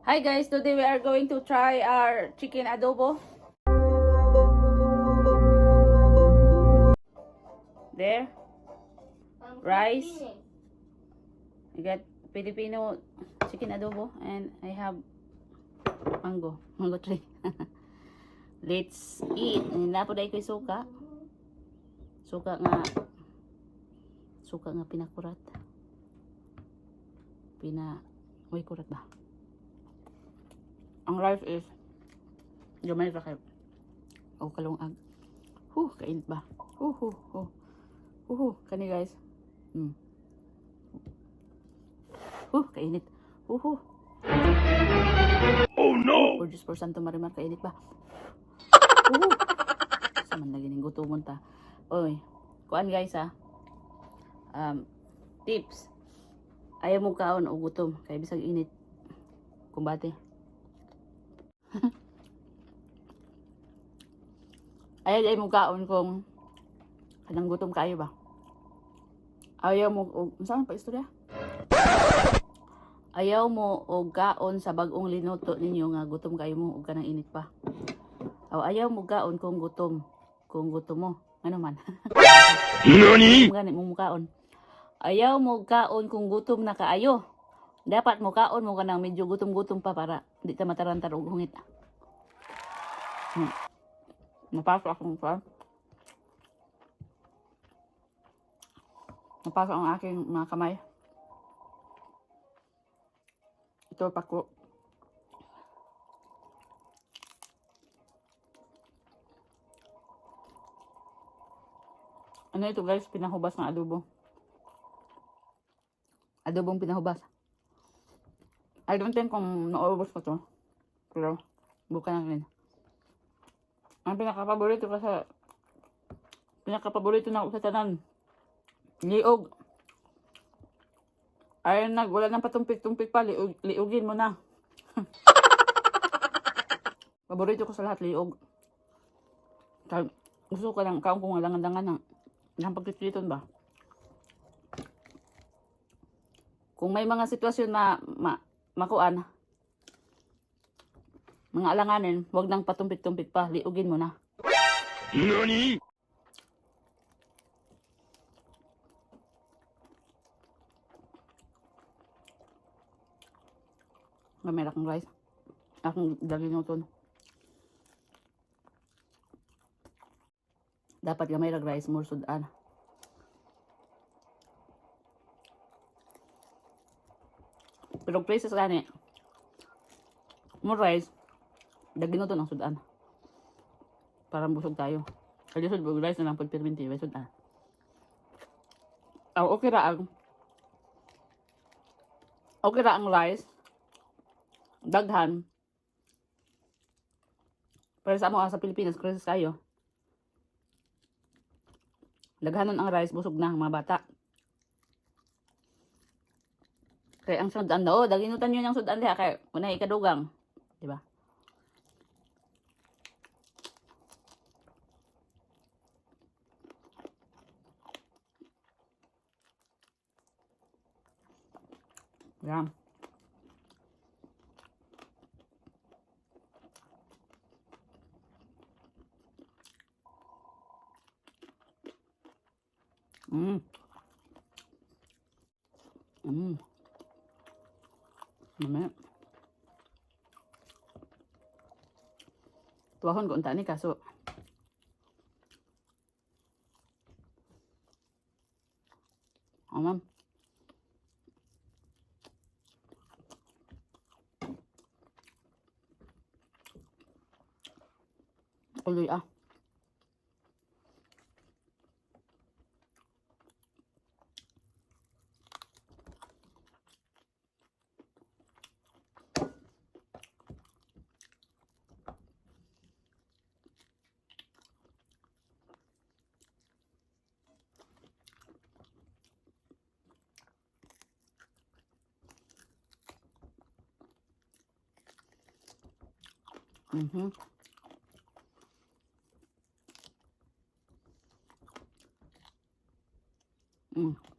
Hi guys, today we are going to try our chicken adobo. There, rice. I got Filipino chicken adobo and I have mango tree. Let's eat. Napoday ko suka. Suka nga pinakurat. Uy, kurat ba? Ang rice is gamay pa kayo. O kalungag. Kainit ba? Kani guys. Kainit. Oh no! For just for Santo Marimar, kainit ba? Saman lagi ning gutomon ta. Oy, kuan guys tips. Ayaw mo kaon o gutom kay bisag init. Kumbate. Ayaw mo kaon kung kanang gutom kayo ba? Ayaw mo saan pa istorya? Ayaw mo og kaon sa bag-ong linuto ninyo nga gutom kayo mo og kanang init pa. Ayaw mo kaon kung gutom mo. Ano man? Nani? Gani mo kaon. Ayaw mo kaon kung gutom na kaayo. Dapat mo kaon mo kanang medyo gutom-gutom pa para di ta matarantar og hungit. Napasok akong pa. Napasok ang aking mga kamay. Ito pako. Ano ito guys? Pinahubas ng adobo. Adobong pinahubas. I don't think kung naubos ko to. Pero, buka na rin. Ang pinaka-paborito na ako sa tanan. Liog. Ay, wala nang patumpik-tumpik pa. Liugin mo na. Paborito ko sa lahat, liog. Gusto ko lang, kaong kung alangan-dangan ng pagkikiliton ba? Kung may mga sitwasyon na makuan, mga alanganin, wag nang patumpik-tumpik pa, liugin mo na. Nani? Gamay akong rice. Akong dalinuton. Dapat gamay rag rice, more sudan. Pero places gani, more rice, dalinuton ang sudan. Para busog tayo. Kaya sud rice na lang pagpirminti, may sudan. Okay ra ang rice. Daghan. Pero sa mga sa Pilipinas, krisis kayo. Daghanon ang rice, busog na ang mga bata. Kaya ang sudan daw, daginutan nyo yung sudan diha kaya una ikadugang. Diba? Yan. Mamaya. Tuwahon ko unta ni kaso. Ma'am. Uloy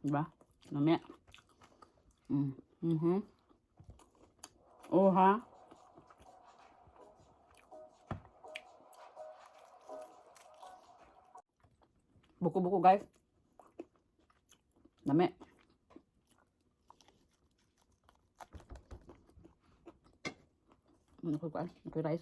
Diba? Namaya. Oh ha? Buko-buko guys. Dami. Ako rice.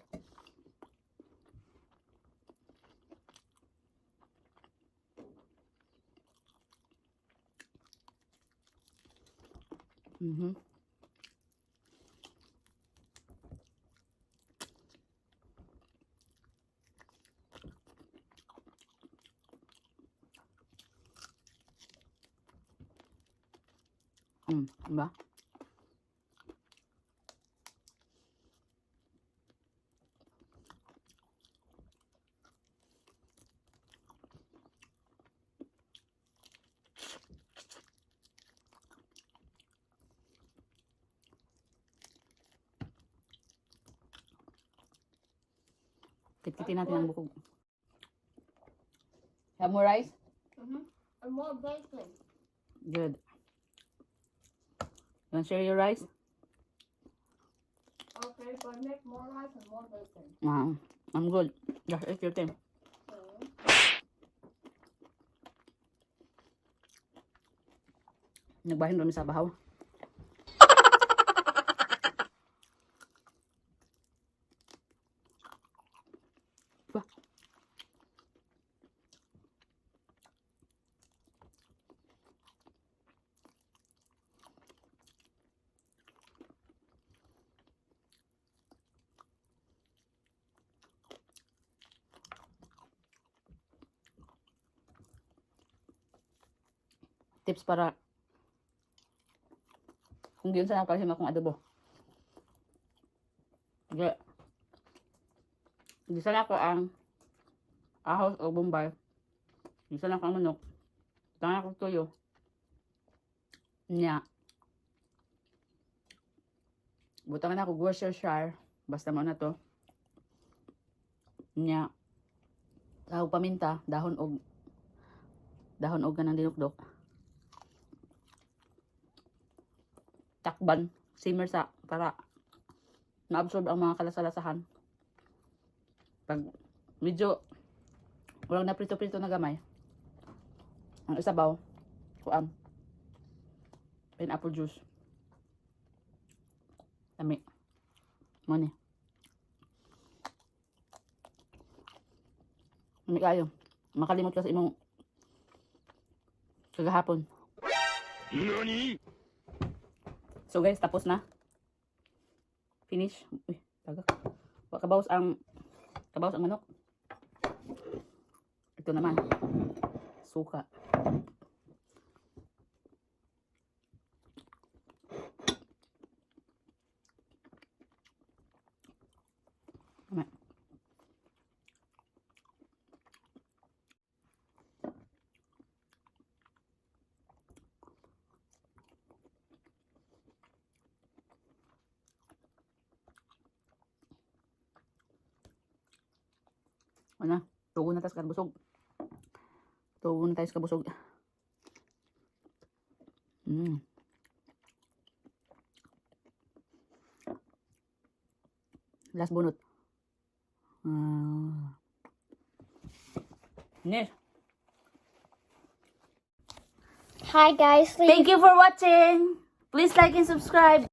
Diba? Kit-kitin natin ang bukog. Have more rice? And more bacon. Good. You want to share your rice? Okay, but make more rice and more bacon. I'm good. Just eat your thing. Okay. Nagbahin kami sa bahaw. Tips para kung di yun sana kalahim akong adobo. Hindi sana ko ang ahos o bombay. Hindi sana ko ang manok. Tanga ko tuyo. Nya. Butangan ako Worcestershire. Basta mo na to. Nya. Tawag paminta. Dahon og ganang dinukdok. Takban. Simmer sa para ma-absorb ang mga kalasalasahan. Pag medyo walang na prito-prito na gamay. Ang isabaw. Kuan. Pineapple juice. Dami. Mani. Dami kayo. Makalimot ka sa imong kagahapon. Nani? So guys, tapos na. Finish. Uy, tagak. Kabawas ang manok. Ito naman. Suka. Tama. Ano? Tugon na tayo sa kabusog. Tugon na tayo sa kabusog. Last bunot. Yes. Hi guys. Thank you for watching. Please like and subscribe.